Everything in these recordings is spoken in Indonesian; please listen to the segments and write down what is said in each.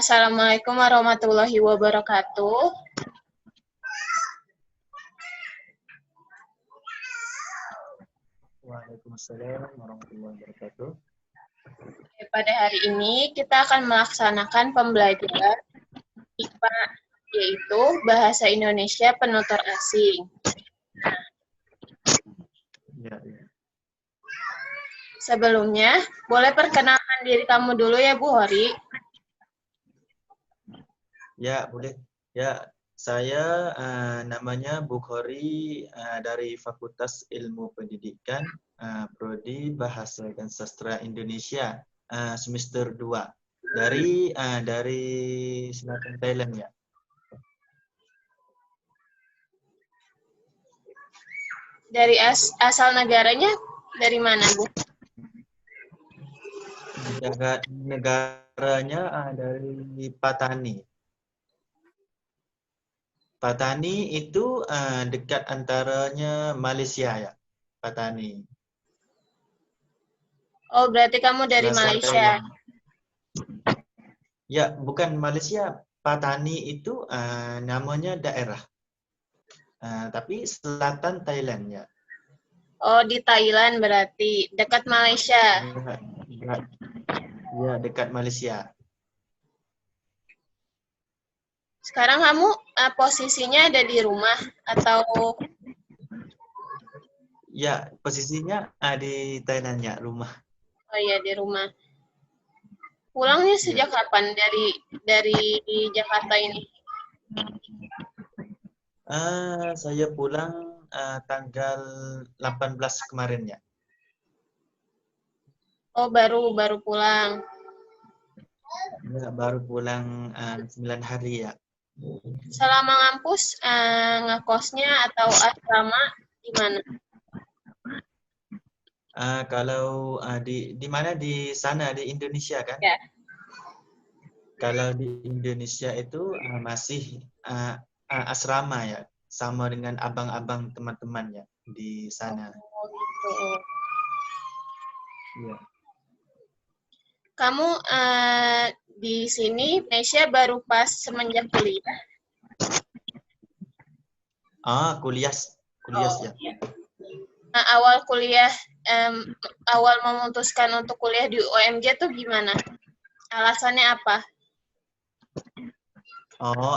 Assalamualaikum warahmatullahi wabarakatuh. Waalaikumsalam warahmatullahi wabarakatuh. Pada hari ini kita akan melaksanakan pembelajaran IPA, yaitu Bahasa Indonesia Penutur Asing. Ya. Sebelumnya, boleh perkenalkan diri kamu dulu ya, Bu Hori. Ya, boleh. Ya, saya namanya Bukhari dari Fakultas Ilmu Pendidikan, Prodi Bahasa dan Sastra Indonesia, semester 2 dari Selatan Thailand ya. Dari asal negaranya dari mana, Bu? Negaranya dari Patani. Patani itu dekat antaranya Malaysia ya, Patani. Oh, berarti kamu dari Selatan Malaysia. Thailand. Ya, bukan Malaysia. Patani itu namanya daerah. Tapi selatan Thailand ya. Oh, di Thailand berarti, dekat Malaysia. Ya, dekat Malaysia. Sekarang kamu posisinya ada di rumah atau? Ya, posisinya di Thailand ya, rumah. Oh iya, di rumah. Pulangnya Ya. sejak kapan dari Jakarta ini? Saya pulang tanggal 18 kemarin ya. Oh, baru pulang. Ya, baru pulang 9 hari ya. Selama ngampus, ngekosnya atau asrama di mana? Kalau di mana, di sana, di Indonesia kan? Ya. Kalau di Indonesia itu masih asrama ya, sama dengan abang-abang teman-teman ya di sana. Oh, gitu. Ya. Kamu di sini Indonesia baru pas semenjak kuliah? Kuliah Oh, ya. iya. Nah, awal memutuskan untuk kuliah di UMJ tuh gimana? Alasannya apa?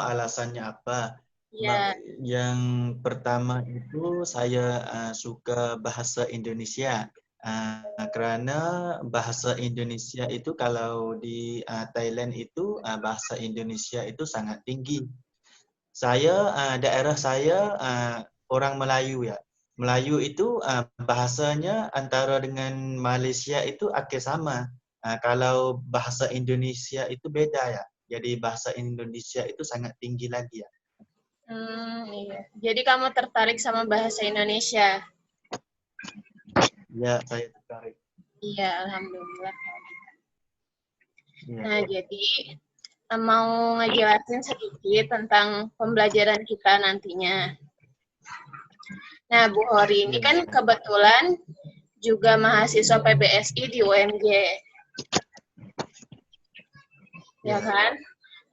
Alasannya apa? Ya. Yang pertama itu saya suka bahasa Indonesia. Karena bahasa Indonesia itu kalau di Thailand itu bahasa Indonesia itu sangat tinggi. Daerah saya orang Melayu ya. Melayu itu bahasanya antara dengan Malaysia itu hampir sama. Kalau bahasa Indonesia itu beda ya. Jadi bahasa Indonesia itu sangat tinggi lagi ya. Iya. Jadi kamu tertarik sama bahasa Indonesia? Ya, saya tertarik. Iya, alhamdulillah. Ya. Nah, jadi mau ngejelasin sedikit tentang pembelajaran kita nantinya. Nah, Bu Hori ini kan kebetulan juga mahasiswa PBSI di UMJ. Ya kan?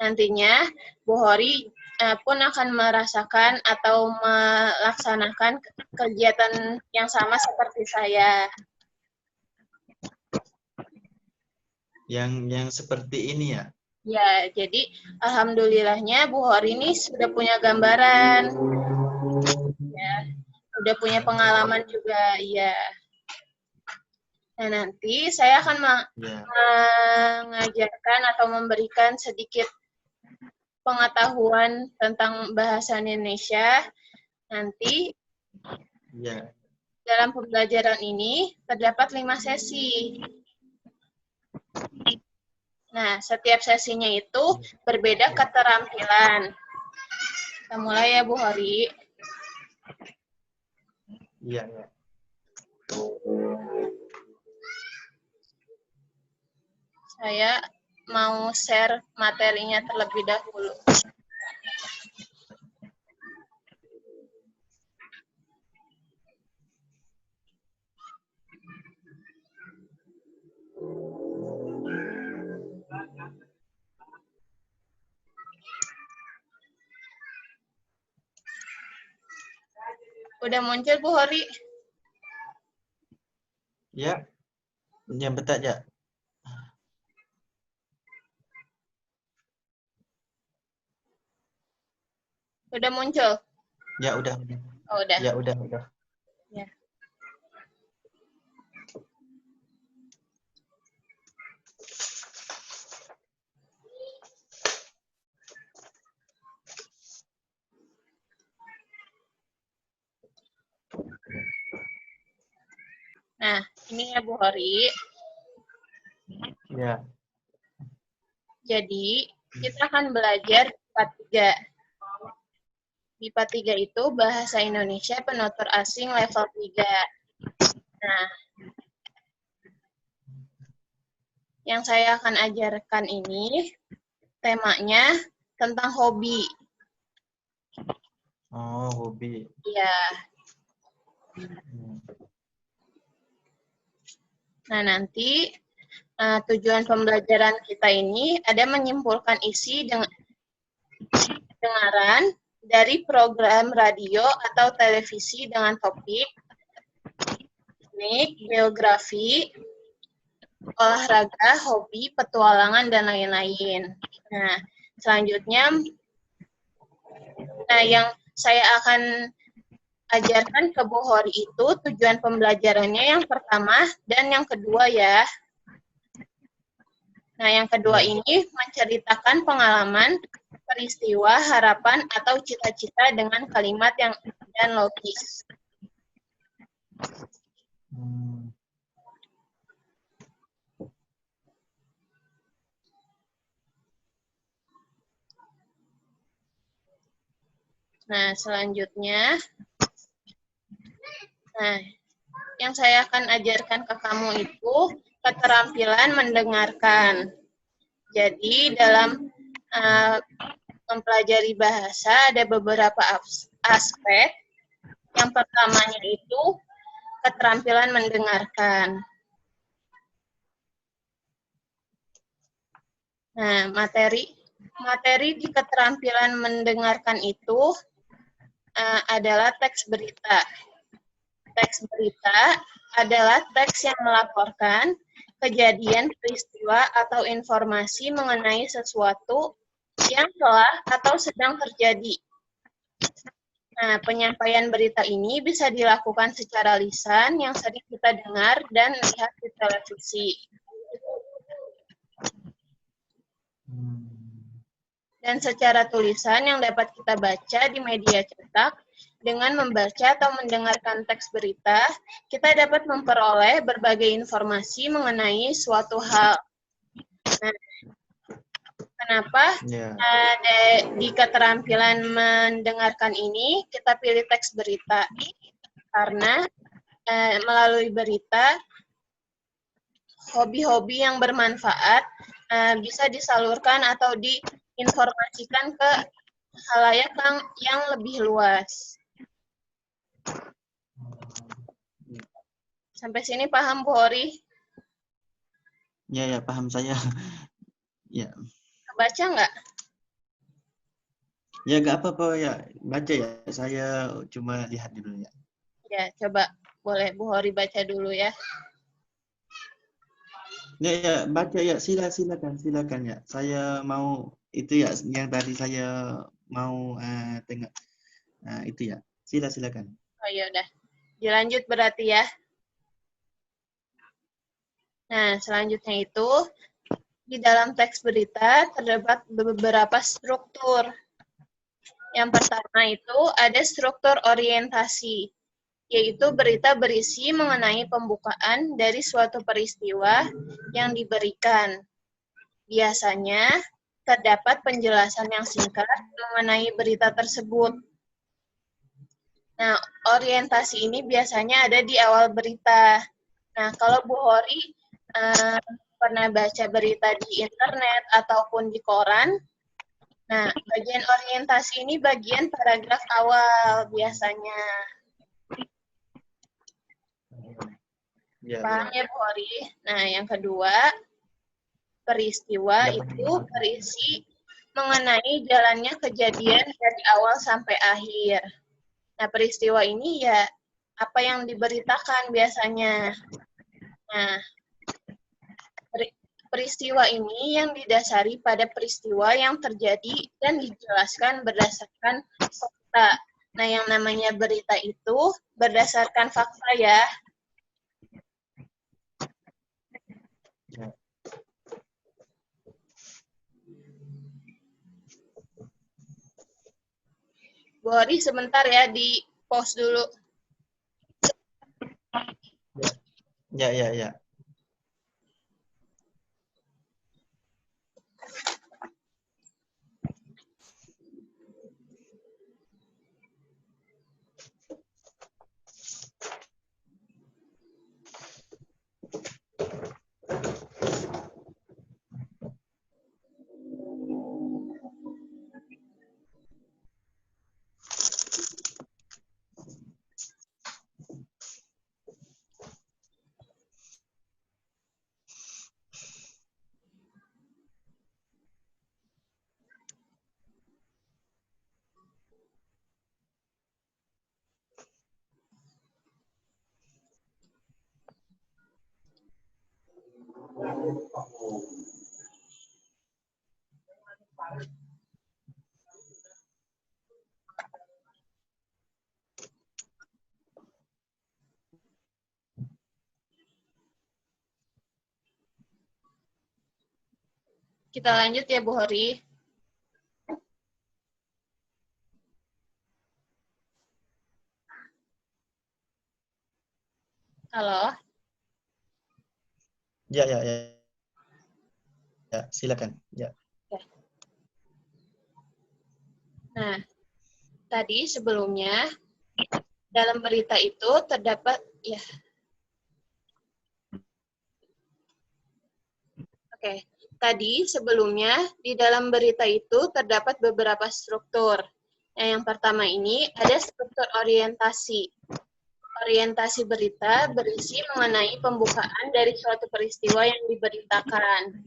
Nantinya Bu Hori pun akan merasakan atau melaksanakan kegiatan yang sama seperti saya. Yang seperti ini ya. Ya, jadi alhamdulillahnya Bu Hori ini sudah punya gambaran, ya, sudah punya pengalaman juga, ya. Nah, nanti saya akan mengajarkan atau memberikan sedikit pengetahuan tentang bahasa Indonesia. Nanti dalam pembelajaran ini terdapat 5 sesi. Nah, setiap sesinya itu berbeda keterampilan. Kita mulai ya, Bu Hori. Iya. Saya mau share materinya terlebih dahulu. Udah muncul Bu Hori? Ya, yang betul ya. Udah muncul? Ya udah. Oh, udah. Ya udah. Ya. Nah, ini ya Bu Hori. Ya. Jadi, kita akan belajar IPA 3. IPA 3 itu Bahasa Indonesia Penutur Asing level 3. Nah, yang saya akan ajarkan ini temanya tentang hobi. Oh, hobi. Ya. Nah, nanti tujuan pembelajaran kita ini ada menyimpulkan isi dengaran dari program radio atau televisi dengan topik teknik, geografi, olahraga, hobi, petualangan, dan lain-lain. Nah, selanjutnya, yang saya akan ajarkan ke Bu Hori itu tujuan pembelajarannya yang pertama dan yang kedua ya. Nah, yang kedua ini menceritakan pengalaman, peristiwa, harapan, atau cita-cita dengan kalimat yang dan logis. Nah, selanjutnya, yang saya akan ajarkan ke kamu itu keterampilan mendengarkan. Jadi, dalam mempelajari bahasa ada beberapa aspek. Yang pertamanya itu keterampilan mendengarkan. Nah, materi di keterampilan mendengarkan itu adalah teks berita. Teks berita adalah teks yang melaporkan kejadian, peristiwa, atau informasi mengenai sesuatu yang telah atau sedang terjadi. Nah, penyampaian berita ini bisa dilakukan secara lisan yang sering kita dengar dan lihat di televisi. Dan secara tulisan yang dapat kita baca di media cetak. Dengan membaca atau mendengarkan teks berita, kita dapat memperoleh berbagai informasi mengenai suatu hal. Nah, kenapa di keterampilan mendengarkan ini kita pilih teks berita? Karena melalui berita, hobi-hobi yang bermanfaat bisa disalurkan atau diinformasikan ke khalayak yang lebih luas. Sampai sini paham, Bu Hori? Ya, paham saya. Ya. Baca nggak? Ya, nggak apa-apa ya. Baca ya. Saya cuma lihat dulu ya. Ya, coba. Boleh Bu Hori baca dulu ya. Ya, baca ya. Silakan ya. Saya mau itu ya yang tadi saya mau tengok. Nah, itu ya. Silakan. Oh ya udah. Dilanjut berarti ya. Nah, selanjutnya itu di dalam teks berita terdapat beberapa struktur. Yang pertama itu ada struktur orientasi, yaitu berita berisi mengenai pembukaan dari suatu peristiwa yang diberikan. Biasanya terdapat penjelasan yang singkat mengenai berita tersebut. Nah, orientasi ini biasanya ada di awal berita. Nah, kalau Bu Hori pernah baca berita di internet ataupun di koran, nah, bagian orientasi ini bagian paragraf awal biasanya. Paham ya, Bu Hori? Nah, yang kedua, peristiwa itu berisi mengenai jalannya kejadian dari awal sampai akhir. Nah, peristiwa ini ya apa yang diberitakan biasanya. Nah, peristiwa ini yang didasari pada peristiwa yang terjadi dan dijelaskan berdasarkan fakta. Nah, yang namanya berita itu berdasarkan fakta ya. Ya. Bu Hori sebentar ya, di pause dulu. Ya. Kita lanjut ya, Bu Hori. Halo? Ya. Ya, silakan. Ya. Nah, tadi sebelumnya dalam berita itu terdapat ya. Oke. Tadi sebelumnya di dalam berita itu terdapat beberapa struktur. Nah, yang pertama ini ada struktur orientasi. Orientasi berita berisi mengenai pembukaan dari suatu peristiwa yang diberitakan.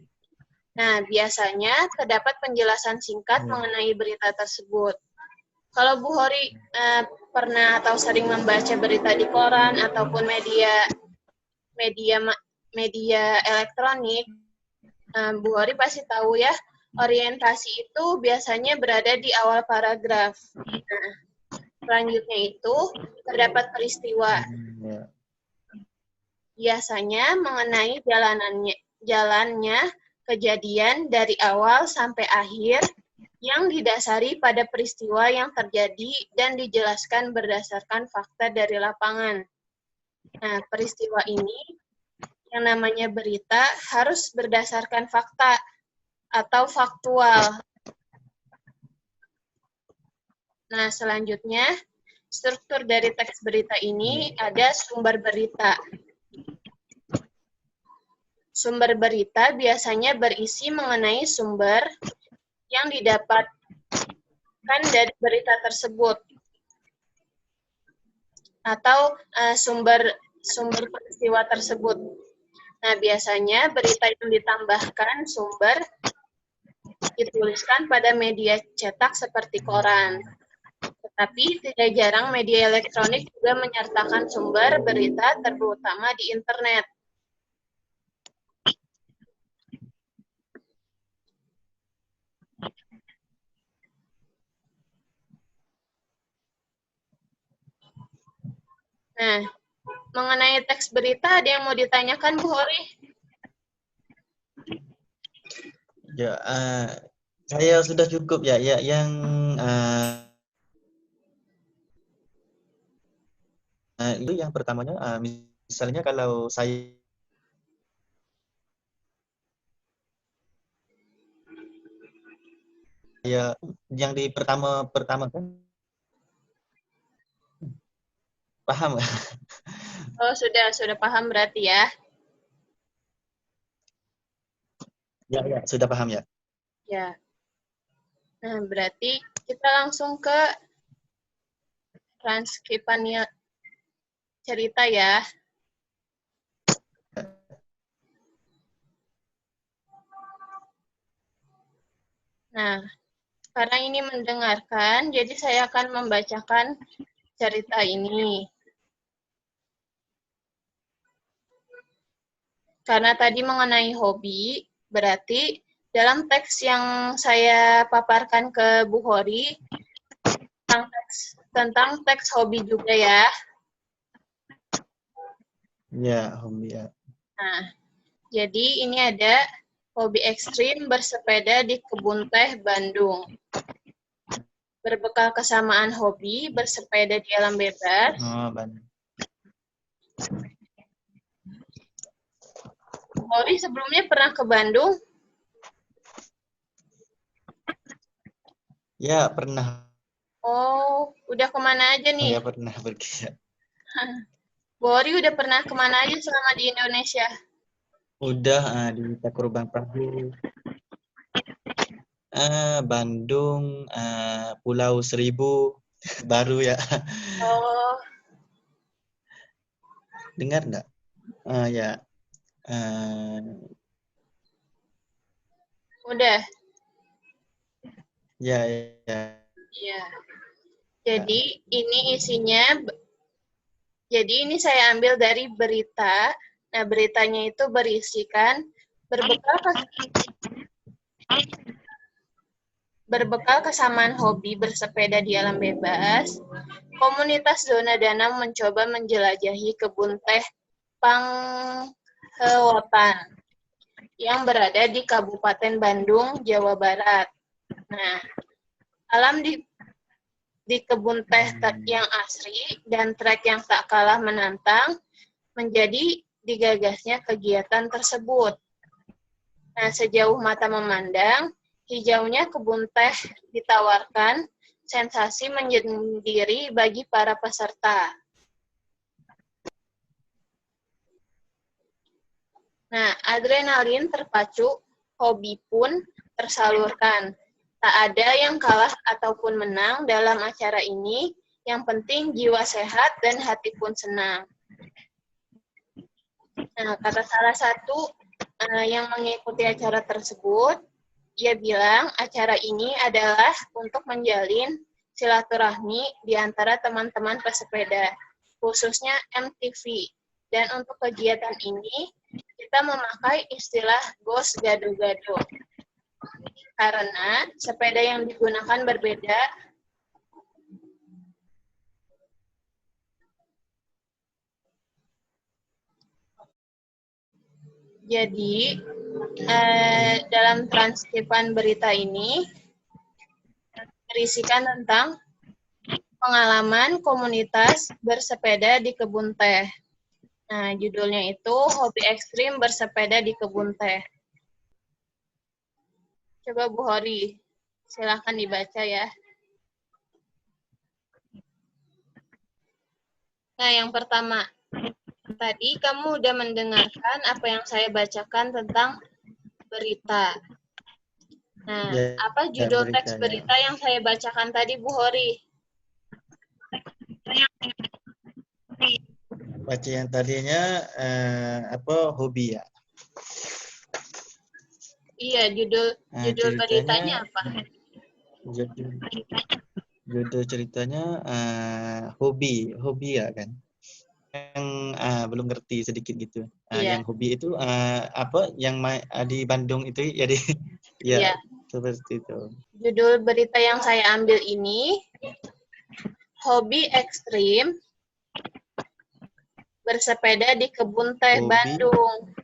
Nah, biasanya terdapat penjelasan singkat mengenai berita tersebut. Kalau Bu Hori pernah atau sering membaca berita di koran ataupun media elektronik, Bu Hori pasti tahu ya, orientasi itu biasanya berada di awal paragraf. Nah, selanjutnya itu terdapat peristiwa. Biasanya mengenai jalannya kejadian dari awal sampai akhir yang didasari pada peristiwa yang terjadi dan dijelaskan berdasarkan fakta dari lapangan. Nah, peristiwa ini yang namanya berita harus berdasarkan fakta atau faktual. Nah, selanjutnya, struktur dari teks berita ini ada sumber berita. Sumber berita biasanya berisi mengenai sumber yang didapatkan dari berita tersebut atau sumber peristiwa tersebut. Nah, biasanya berita yang ditambahkan sumber dituliskan pada media cetak seperti koran. Tetapi tidak jarang media elektronik juga menyertakan sumber berita terutama di internet. Nah, mengenai teks berita ada yang mau ditanyakan, Bu Hori? Ya, saya sudah cukup ya. Ya, yang itu yang pertamanya, misalnya kalau saya yang di pertama kan paham? Oh, sudah paham berarti ya. Ya, sudah paham ya. Ya. Nah, berarti kita langsung ke transkripannya cerita ya. Nah, karena ini mendengarkan, jadi saya akan membacakan cerita ini. Karena tadi mengenai hobi, berarti dalam teks yang saya paparkan ke Bu Hori, tentang teks hobi juga ya. Ya, hobi ya. Nah, jadi ini ada hobi ekstrim bersepeda di kebun teh Bandung. Berbekal kesamaan hobi bersepeda di alam bebas. Oh, Bandung. Hori sebelumnya pernah ke Bandung? Ya, pernah. Oh, udah kemana aja nih? Ya, pernah pergi. Bu Hori udah pernah kemana aja selama di Indonesia? Udah di Tacloban Perahu. Bandung, Pulau Seribu, baru ya. Oh, Dengar nggak? Ya. udah. Ya, ya. Iya. Jadi ini isinya, jadi ini saya ambil dari berita. Nah, beritanya itu berisikan berbekal kesamaan hobi bersepeda di alam bebas, komunitas Zona Danau mencoba menjelajahi kebun teh Panghewotan yang berada di Kabupaten Bandung, Jawa Barat. Nah, alam di kebun teh yang asri dan trek yang tak kalah menantang menjadi digagasnya kegiatan tersebut. Nah, sejauh mata memandang, hijaunya kebun teh ditawarkan sensasi menyendiri bagi para peserta. Nah, adrenalin terpacu, hobi pun tersalurkan. Tak ada yang kalah ataupun menang dalam acara ini, yang penting jiwa sehat dan hati pun senang. Nah, kata salah satu yang mengikuti acara tersebut, ia bilang acara ini adalah untuk menjalin silaturahmi di antara teman-teman pesepeda, khususnya MTV. Dan untuk kegiatan ini, kita memakai istilah gos gado-gado. Karena sepeda yang digunakan berbeda. Jadi, dalam transkripan berita ini berisikan tentang pengalaman komunitas bersepeda di kebun teh. Nah, judulnya itu hobi ekstrim bersepeda di kebun teh. Coba Bu Hori, silahkan dibaca ya. Nah, yang pertama, tadi kamu udah mendengarkan apa yang saya bacakan tentang berita. Nah, Ya, apa judul teks beritanya. berita yang saya bacakan tadi, Bu Hori? Baca yang tadinya hobi ya. Iya, judul beritanya apa? Judul ceritanya hobi ya kan. Yang belum ngerti sedikit gitu. Iya. Yang hobi itu yang di Bandung itu ya di Iya. Seperti itu. Judul berita yang saya ambil ini hobi ekstrim bersepeda di kebun teh Bandung.